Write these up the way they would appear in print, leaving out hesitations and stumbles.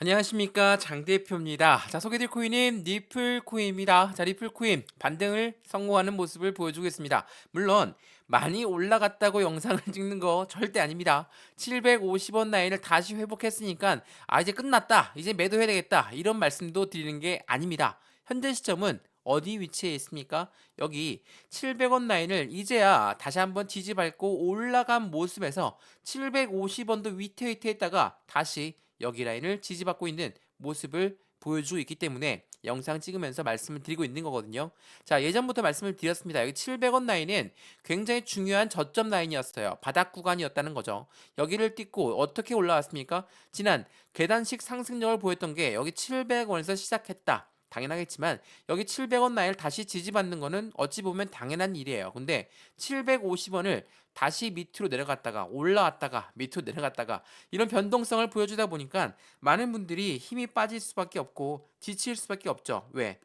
안녕하십니까 장 대표입니다. 자 소개드릴 코인은 리플 코인입니다. 자 리플 코인 반등을 성공하는 모습을 보여주고 있습니다. 물론 많이 올라갔다고 영상을 찍는 거 절대 아닙니다. 750원 라인을 다시 회복했으니까 이제 끝났다 이제 매도해야 되겠다 이런 말씀도 드리는 게 아닙니다. 현재 시점은 어디 위치에 있습니까? 여기 700원 라인을 이제야 다시 한번 뒤집밟고 올라간 모습에서 750원도 위태위태했다가 다시 여기 라인을 지지받고 있는 모습을 보여주고 있기 때문에 영상 찍으면서 말씀을 드리고 있는 거거든요. 자, 예전부터 말씀을 드렸습니다. 여기 700원 라인은 굉장히 중요한 저점 라인이었어요. 바닥 구간이었다는 거죠. 여기를 딛고 어떻게 올라왔습니까? 지난 계단식 상승력을 보였던 게 여기 700원에서 시작했다. 당연하겠지만 여기 700원 라인을 다시 지지받는 거는 어찌 보면 당연한 일이에요. 근데 750원을 다시 밑으로 내려갔다가 올라왔다가 밑으로 내려갔다가 이런 변동성을 보여주다 보니까 많은 분들이 힘이 빠질 수밖에 없고 지칠 수밖에 없죠. 왜?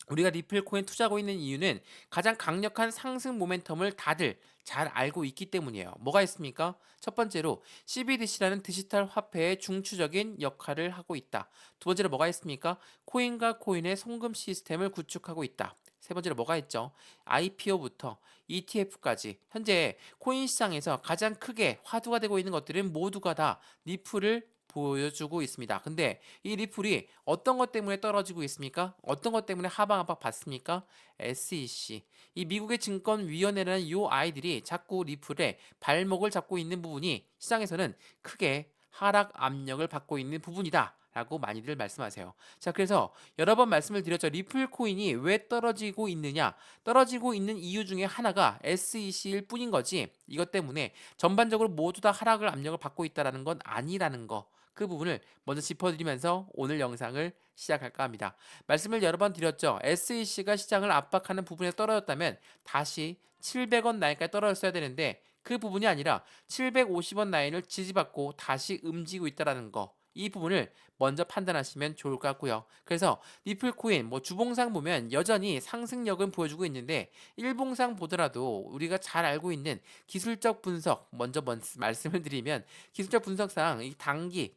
우리가 리플 코인 투자하고 있는 이유는 가장 강력한 상승 모멘텀을 다들 잘 알고 있기 때문이에요. 뭐가 있습니까? 첫 번째로 CBDC라는 디지털 화폐의 중추적인 역할을 하고 있다. 두 번째로 뭐가 있습니까? 코인과 코인의 송금 시스템을 구축하고 있다. 세 번째로 뭐가 있죠? IPO부터 ETF까지 현재 코인 시장에서 가장 크게 화두가 되고 있는 것들은 모두가 다 리플을 보여주고 있습니다. 근데 이 리플이 어떤 것 때문에 떨어지고 있습니까? 어떤 것 때문에 하방 압박 받습니까? SEC. 이 미국의 증권위원회라는 이 아이들이 자꾸 리플의 발목을 잡고 있는 부분이 시장에서는 크게 하락 압력을 받고 있는 부분이다. 라고 많이들 말씀하세요. 자, 그래서 여러 번 말씀을 드렸죠. 리플 코인이 왜 떨어지고 있느냐? 떨어지고 있는 이유 중에 하나가 SEC일 뿐인 거지. 이것 때문에 전반적으로 모두 다 하락을 압력을 받고 있다라는 건 아니라는 거. 그 부분을 먼저 짚어드리면서 오늘 영상을 시작할까 합니다. 말씀을 여러 번 드렸죠. SEC가 시장을 압박하는 부분에 떨어졌다면 다시 700원 라인까지 떨어졌어야 되는데 그 부분이 아니라 750원 라인을 지지받고 다시 움직이고 있다는 거. 이 부분을 먼저 판단하시면 좋을 것 같고요. 그래서 리플 코인 주봉상 보면 여전히 상승력은 보여주고 있는데 일봉상 보더라도 우리가 잘 알고 있는 기술적 분석 먼저 말씀을 드리면 기술적 분석상 이 장기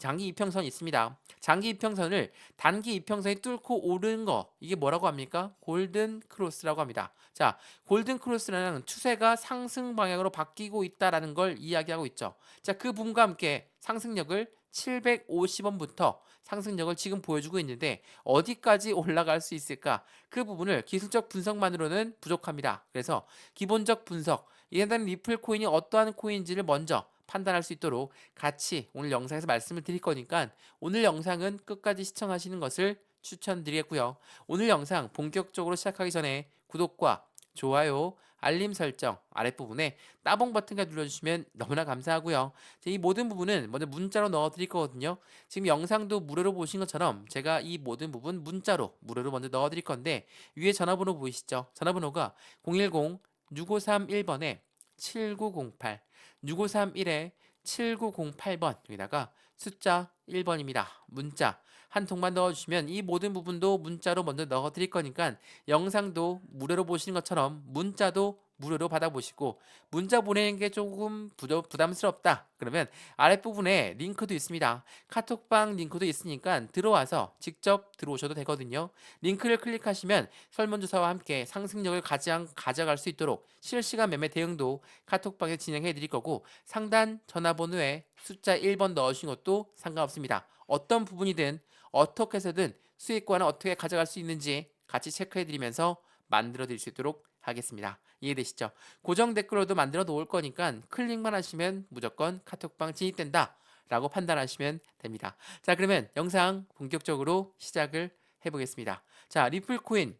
이평선이 있습니다. 장기 이평선을 단기 이평선이 뚫고 오르는 거 이게 뭐라고 합니까? 골든 크로스라고 합니다. 자, 골든 크로스라는 추세가 상승 방향으로 바뀌고 있다라는 걸 이야기하고 있죠. 자, 그 부분과 함께 상승력을 750원부터 상승력을 지금 보여주고 있는데 어디까지 올라갈 수 있을까? 그 부분을 기술적 분석만으로는 부족합니다. 그래서 기본적 분석, 이해당하는 리플 코인이 어떠한 코인인지를 먼저 판단할 수 있도록 같이 오늘 영상에서 말씀을 드릴 거니까 오늘 영상은 끝까지 시청하시는 것을 추천드리겠고요. 오늘 영상 본격적으로 시작하기 전에 구독과 좋아요, 알림 설정 아랫부분에 따봉 버튼까지 눌러주시면 너무나 감사하고요. 이 모든 부분은 먼저 문자로 넣어드릴 거거든요. 지금 영상도 무료로 보신 것처럼 제가 이 모든 부분 문자로 무료로 먼저 넣어드릴 건데 위에 전화번호 보이시죠? 전화번호가 010-6531번에 7908, 6531에 7908번 여기다가 숫자 1번입니다. 문자 한 통만 넣어주시면 이 모든 부분도 문자로 먼저 넣어드릴 거니까 영상도 무료로 보시는 것처럼 문자도 무료로 받아보시고 문자 보내는 게 조금 부담스럽다. 그러면 아랫부분에 링크도 있습니다. 카톡방 링크도 있으니까 들어와서 직접 들어오셔도 되거든요. 링크를 클릭하시면 설문조사와 함께 상승력을 가장 가져갈 수 있도록 실시간 매매 대응도 카톡방에 진행해 드릴 거고 상단 전화번호에 숫자 1번 넣으신 것도 상관없습니다. 어떤 부분이든 어떻게 해서든 수익권을 어떻게 가져갈 수 있는지 같이 체크해 드리면서 만들어 드릴 수 있도록 하겠습니다. 이해되시죠? 고정 댓글로도 만들어 놓을 거니까 클릭만 하시면 무조건 카톡방 진입된다 라고 판단하시면 됩니다. 자, 그러면 영상 본격적으로 시작을 해보겠습니다. 자, 리플 코인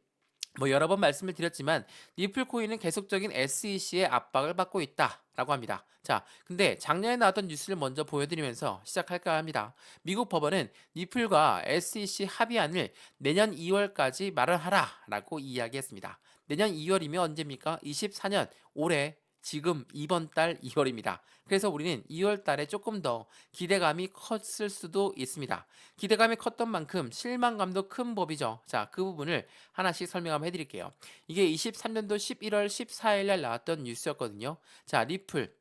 여러 번 말씀을 드렸지만 리플 코인은 계속적인 SEC의 압박을 받고 있다라고 합니다. 자, 근데 작년에 나왔던 뉴스를 먼저 보여드리면서 시작할까 합니다. 미국 법원은 리플과 SEC 합의안을 내년 2월까지 마련하라라고 이야기했습니다. 내년 2월이면 언제입니까? 24년 올해 지금 이번 달 2월입니다. 그래서 우리는 2월 달에 조금 더 기대감이 컸을 수도 있습니다. 기대감이 컸던 만큼 실망감도 큰 법이죠. 자, 그 부분을 하나씩 설명 한번 해드릴게요. 이게 23년도 11월 14일 날 나왔던 뉴스였거든요. 자, 리플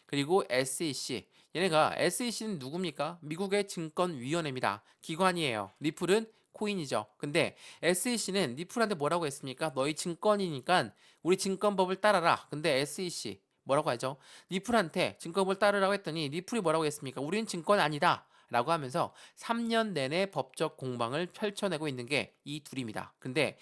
그리고 SEC 얘네가 SEC는 누굽니까? 미국의 증권위원회입니다. 기관이에요. 리플은 코인이죠. 근데 SEC는 리플한테 뭐라고 했습니까? 너희 증권이니까 우리 증권법을 따라라. 근데 SEC 뭐라고 하죠? 리플한테 증권법을 따르라고 했더니 리플이 뭐라고 했습니까? 우린 증권 아니다. 라고 하면서 3년 내내 법적 공방을 펼쳐내고 있는 게 이 둘입니다. 근데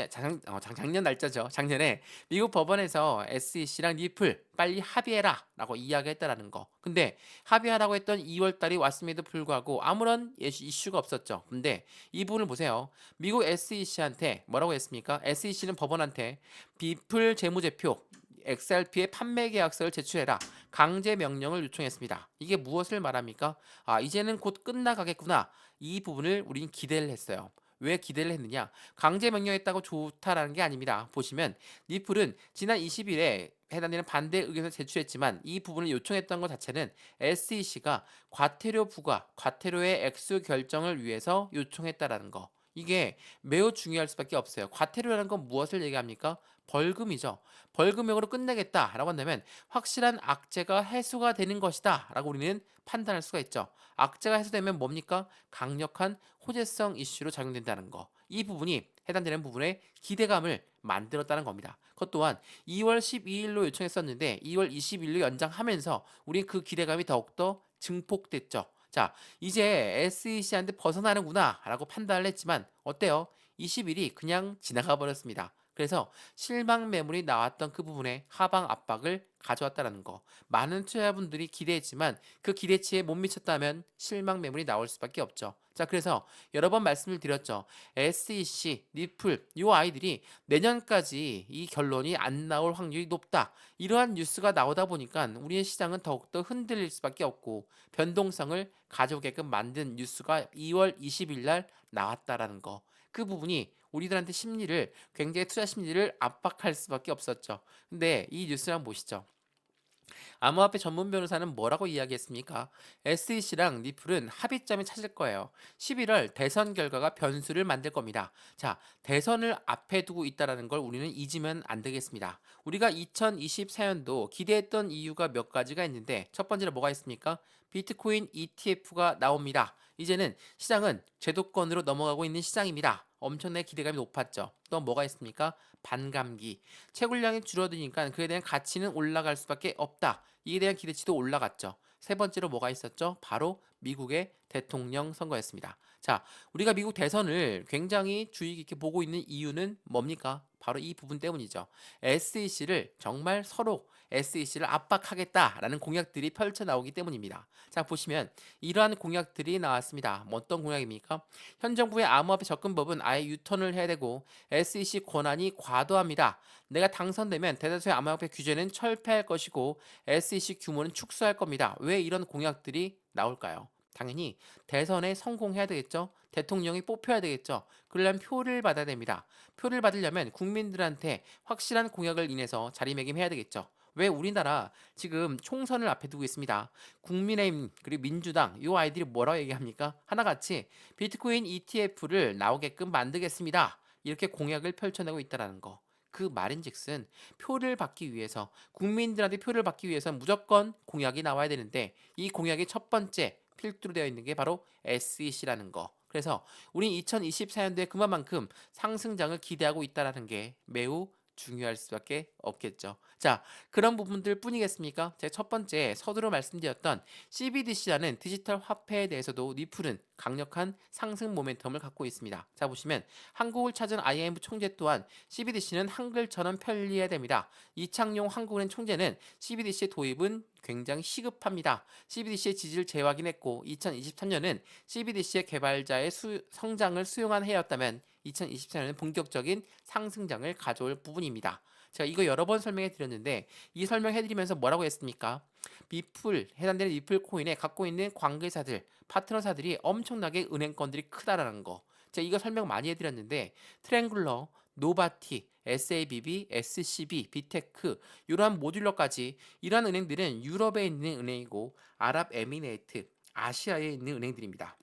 작년 날짜죠. 작년에 미국 법원에서 SEC랑 리플 빨리 합의해라 라고 이야기했다라는 거. 근데 합의하라고 했던 2월 달이 왔음에도 불구하고 아무런 이슈가 없었죠. 근데 이 부분을 보세요. 미국 SEC한테 뭐라고 했습니까? SEC는 법원한테 리플 재무제표 XRP의 판매 계약서를 제출해라. 강제 명령을 요청했습니다. 이게 무엇을 말합니까? 이제는 곧 끝나가겠구나. 이 부분을 우린 기대를 했어요. 왜 기대를 했느냐? 강제 명령했다고 좋다라는 게 아닙니다. 보시면 리플은 지난 20일에 해당되는 반대 의견을 제출했지만 이 부분을 요청했던 것 자체는 SEC가 과태료 부과, 과태료의 액수 결정을 위해서 요청했다라는 거. 이게 매우 중요할 수밖에 없어요. 과태료라는 건 무엇을 얘기합니까? 벌금이죠. 벌금형으로 끝내겠다라고 한다면 확실한 악재가 해소가 되는 것이다 라고 우리는 판단할 수가 있죠. 악재가 해소되면 뭡니까? 강력한 호재성 이슈로 작용된다는 거. 이 부분이 해당되는 부분에 기대감을 만들었다는 겁니다. 그것 또한 2월 12일로 요청했었는데 2월 20일로 연장하면서 우린 그 기대감이 더욱더 증폭됐죠. 자, 이제 SEC한테 벗어나는구나 라고 판단을 했지만 어때요? 20일이 그냥 지나가 버렸습니다. 그래서 실망 매물이 나왔던 그 부분에 하방 압박을 가져왔다는 거. 많은 투자자분들이 기대했지만 그 기대치에 못 미쳤다면 실망 매물이 나올 수밖에 없죠. 자, 그래서 여러 번 말씀을 드렸죠. SEC, 리플, 이 아이들이 내년까지 이 결론이 안 나올 확률이 높다. 이러한 뉴스가 나오다 보니까 우리의 시장은 더욱더 흔들릴 수밖에 없고 변동성을 가져오게끔 만든 뉴스가 2월 20일 날 나왔다라는 거. 그 부분이 우리들한테 심리를 굉장히 투자 심리를 압박할 수밖에 없었죠. 근데 이 뉴스를 한번 보시죠. 암호화폐 전문 변호사는 뭐라고 이야기했습니까? SEC랑 리플은 합의점을 찾을 거예요. 11월 대선 결과가 변수를 만들 겁니다. 자, 대선을 앞에 두고 있다는 걸 우리는 잊으면 안 되겠습니다. 우리가 2024년도 기대했던 이유가 몇 가지가 있는데 첫 번째로 뭐가 있습니까? 비트코인 ETF가 나옵니다. 이제는 시장은 제도권으로 넘어가고 있는 시장입니다. 엄청나게 기대감이 높았죠. 또 뭐가 있습니까? 반감기. 채굴량이 줄어드니까 그에 대한 가치는 올라갈 수밖에 없다. 이에 대한 기대치도 올라갔죠. 세 번째로 뭐가 있었죠? 바로 미국의 대통령 선거였습니다. 자, 우리가 미국 대선을 굉장히 주의 깊게 보고 있는 이유는 뭡니까? 바로 이 부분 때문이죠. SEC를 정말 서로 SEC를 압박하겠다라는 공약들이 펼쳐 나오기 때문입니다. 자, 보시면 이러한 공약들이 나왔습니다. 어떤 공약입니까? 현 정부의 암호화폐 접근법은 아예 유턴을 해야 되고 SEC 권한이 과도합니다. 내가 당선되면 대다수의 암호화폐 규제는 철폐할 것이고 SEC 규모는 축소할 겁니다. 왜 이런 공약들이 나올까요? 당연히 대선에 성공해야 되겠죠. 대통령이 뽑혀야 되겠죠. 그러려면 표를 받아야 됩니다. 표를 받으려면 국민들한테 확실한 공약을 인해서 자리매김해야 되겠죠. 왜 우리나라 지금 총선을 앞에 두고 있습니다. 국민의힘 그리고 민주당 이 아이들이 뭐라고 얘기합니까? 하나같이 비트코인 ETF를 나오게끔 만들겠습니다. 이렇게 공약을 펼쳐내고 있다는 거. 그 말인즉슨 표를 받기 위해서 국민들한테 표를 받기 위해서 무조건 공약이 나와야 되는데 이 공약의 첫 번째 필두로 되어 있는 게 바로 SEC라는 거. 그래서 우리 2024년도에 그만큼 상승장을 기대하고 있다는 게 매우 중요할 수밖에 없겠죠. 자, 그런 부분들 뿐이겠습니까? 제가 첫 번째 서두로 말씀드렸던 CBDC라는 디지털 화폐에 대해서도 리플은 강력한 상승 모멘텀을 갖고 있습니다. 자, 보시면 한국을 찾은 IMF 총재 또한 CBDC는 한글처럼 편리해야 됩니다. 이창용 한국은행 총재는 CBDC의 도입은 굉장히 시급합니다. CBDC의 지지를 재확인했고 2023년은 CBDC의 개발자의 성장을 수용한 해였다면 2024년은 본격적인 상승장을 가져올 부분입니다. 제가 이거 여러 번 설명해 드렸는데 이 설명해 드리면서 뭐라고 했습니까? 리플, 해당되는 리플 코인에 갖고 있는 관계사들, 파트너사들이 엄청나게 은행권들이 크다라는 거. 제가 이거 설명 많이 해드렸는데 트랭글러, 노바티, SABB, SCB, 비테크 이러한 모듈러까지 이러한 은행들은 유럽에 있는 은행이고 아랍에미레이트, 아시아에 있는 은행들입니다.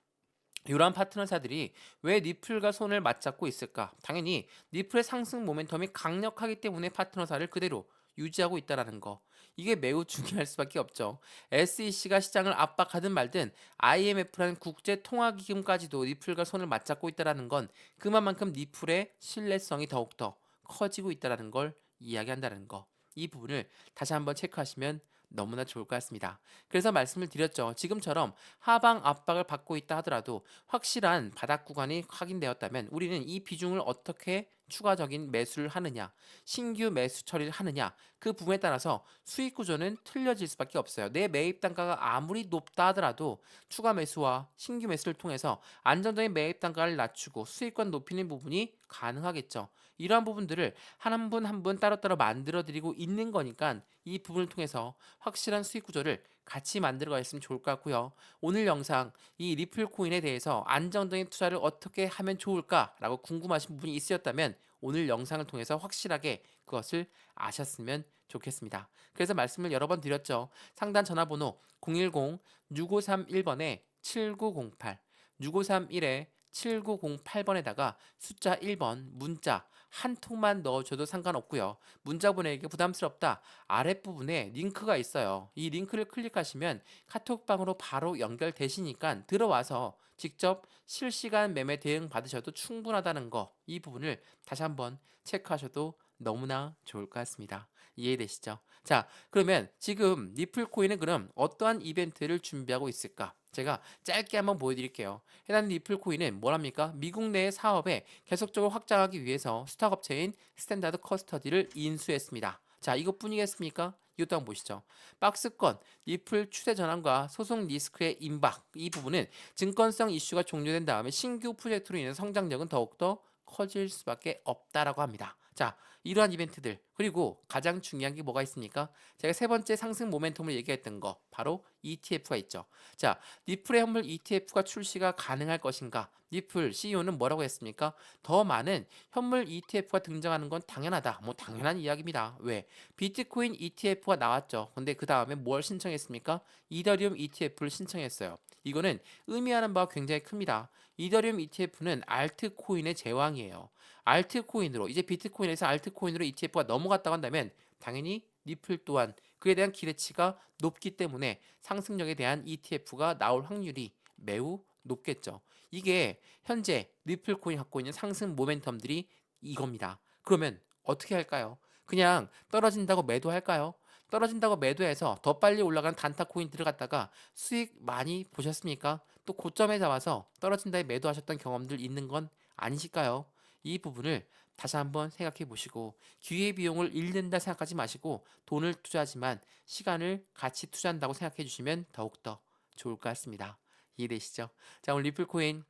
이러한 파트너사들이 왜 리플과 손을 맞잡고 있을까? 당연히 리플의 상승 모멘텀이 강력하기 때문에 파트너사를 그대로 유지하고 있다라는 거. 이게 매우 중요할 수밖에 없죠. SEC가 시장을 압박하든 말든 IMF라는 국제통화기금까지도 리플과 손을 맞잡고 있다는 건 그만큼 리플의 신뢰성이 더욱더 커지고 있다는 걸 이야기한다는 거. 이 부분을 다시 한번 체크하시면 너무나 좋을 것 같습니다. 그래서 말씀을 드렸죠. 지금처럼 하방 압박을 받고 있다 하더라도 확실한 바닥 구간이 확인되었다면 우리는 이 비중을 어떻게 추가적인 매수를 하느냐, 신규 매수 처리를 하느냐, 그 부분에 따라서 수익 구조는 틀려질 수밖에 없어요. 내 매입 단가가 아무리 높다 하더라도 추가 매수와 신규 매수를 통해서 안정적인 매입 단가를 낮추고 수익권 높이는 부분이 가능하겠죠. 이러한 부분들을 한 분 한 분 따로따로 만들어 드리고 있는 거니까 이 부분을 통해서 확실한 수익 구조를 같이 만들어 가셨으면 좋을 것 같고요. 오늘 영상 이 리플 코인에 대해서 안정적인 투자를 어떻게 하면 좋을까라고 궁금하신 부분이 있으셨다면 오늘 영상을 통해서 확실하게 그것을 아셨으면 좋겠습니다. 그래서 말씀을 여러 번 드렸죠. 상단 전화번호 010-6531번에 7908, 6531에 7908번에다가 숫자 1번 문자 한 통만 넣어줘도 상관없고요. 문자 보내기 부담스럽다. 아랫부분에 링크가 있어요. 이 링크를 클릭하시면 카톡방으로 바로 연결되시니까 들어와서 직접 실시간 매매 대응 받으셔도 충분하다는 거, 이 부분을 다시 한번 체크하셔도 너무나 좋을 것 같습니다. 이해되시죠? 자, 그러면 지금 리플 코인은 그럼 어떠한 이벤트를 준비하고 있을까? 제가 짧게 한번 보여드릴게요. 해당 리플 코인은 뭐랍니까? 미국 내 사업에 계속적으로 확장하기 위해서 스탁업체인 스탠다드 커스터디를 인수했습니다. 자, 이것뿐이겠습니까? 이것도 한번 보시죠. 박스권, 리플 추세 전환과 소송 리스크의 임박, 이 부분은 증권성 이슈가 종료된 다음에 신규 프로젝트로 인해 성장력은 더욱더 커질 수밖에 없다라고 합니다. 자, 이러한 이벤트들, 그리고 가장 중요한 게 뭐가 있습니까? 제가 세 번째 상승 모멘텀을 얘기했던 거, 바로 ETF가 있죠. 자, 리플의 현물 ETF가 출시가 가능할 것인가? 리플 CEO는 뭐라고 했습니까? 더 많은 현물 ETF가 등장하는 건 당연하다. 뭐 당연한 이야기입니다. 왜? 비트코인 ETF가 나왔죠. 근데 그 다음에 뭘 신청했습니까? 이더리움 ETF를 신청했어요. 이거는 의미하는 바가 굉장히 큽니다. 이더리움 ETF는 알트코인의 제왕이에요. 알트코인으로, 이제 비트코인에서 알트코인으로 ETF가 넘어갔다고 한다면 당연히 리플 또한 그에 대한 기대치가 높기 때문에 상승력에 대한 ETF가 나올 확률이 매우 높겠죠. 이게 현재 리플 코인이 갖고 있는 상승 모멘텀들이 이겁니다. 그러면 어떻게 할까요? 그냥 떨어진다고 매도할까요? 떨어진다고 매도해서 더 빨리 올라가는 단타 코인 들어갔다가 수익 많이 보셨습니까? 또 고점에 잡아서 떨어진다에 매도하셨던 경험들 있는 건 아니실까요? 이 부분을 다시 한번 생각해 보시고 기회비용을 잃는다 생각하지 마시고 돈을 투자하지만 시간을 같이 투자한다고 생각해 주시면 더욱더 좋을 것 같습니다. 이해되시죠? 자, 오늘 리플코인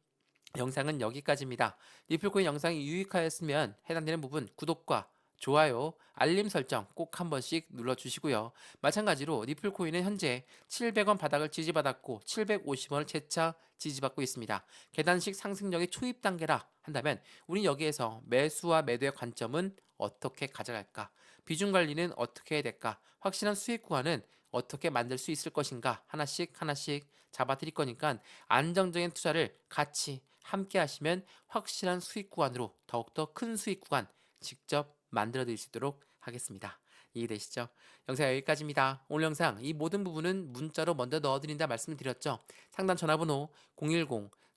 영상은 여기까지입니다. 리플코인 영상이 유익하였으면 해당되는 부분 구독과 좋아요, 알림 설정 꼭 한 번씩 눌러주시고요. 마찬가지로 리플코인은 현재 700원 바닥을 지지받았고 750원을 재차 지지받고 있습니다. 계단식 상승력의 초입 단계라 한다면 우린 여기에서 매수와 매도의 관점은 어떻게 가져갈까? 비중 관리는 어떻게 해야 될까? 확실한 수익 구간은 어떻게 만들 수 있을 것인가? 하나씩 하나씩 잡아드릴 거니까 안정적인 투자를 같이 함께 하시면 확실한 수익 구간으로 더욱더 큰 수익 구간 직접 만들어 드릴 수 있도록 하겠습니다. 이해되시죠? 영상 여기까지입니다. 오늘 영상 이 모든 부분은 문자로 먼저 넣어드린다 말씀드렸죠. 상담 전화번호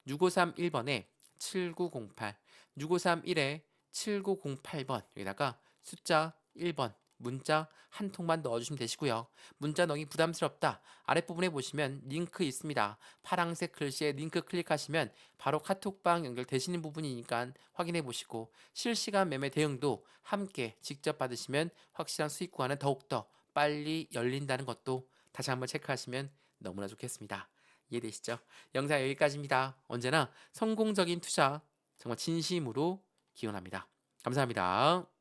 010-6531번에 7908, 6531에 7908번 여기다가 숫자 1번 문자 한 통만 넣어주시면 되시고요. 문자 넣기 부담스럽다. 아랫부분에 보시면 링크 있습니다. 파란색 글씨에 링크 클릭하시면 바로 카톡방 연결되시는 부분이니까 확인해 보시고 실시간 매매 대응도 함께 직접 받으시면 확실한 수익 구간은 더욱더 빨리 열린다는 것도 다시 한번 체크하시면 너무나 좋겠습니다. 이해되시죠? 영상 여기까지입니다. 언제나 성공적인 투자 정말 진심으로 기원합니다. 감사합니다.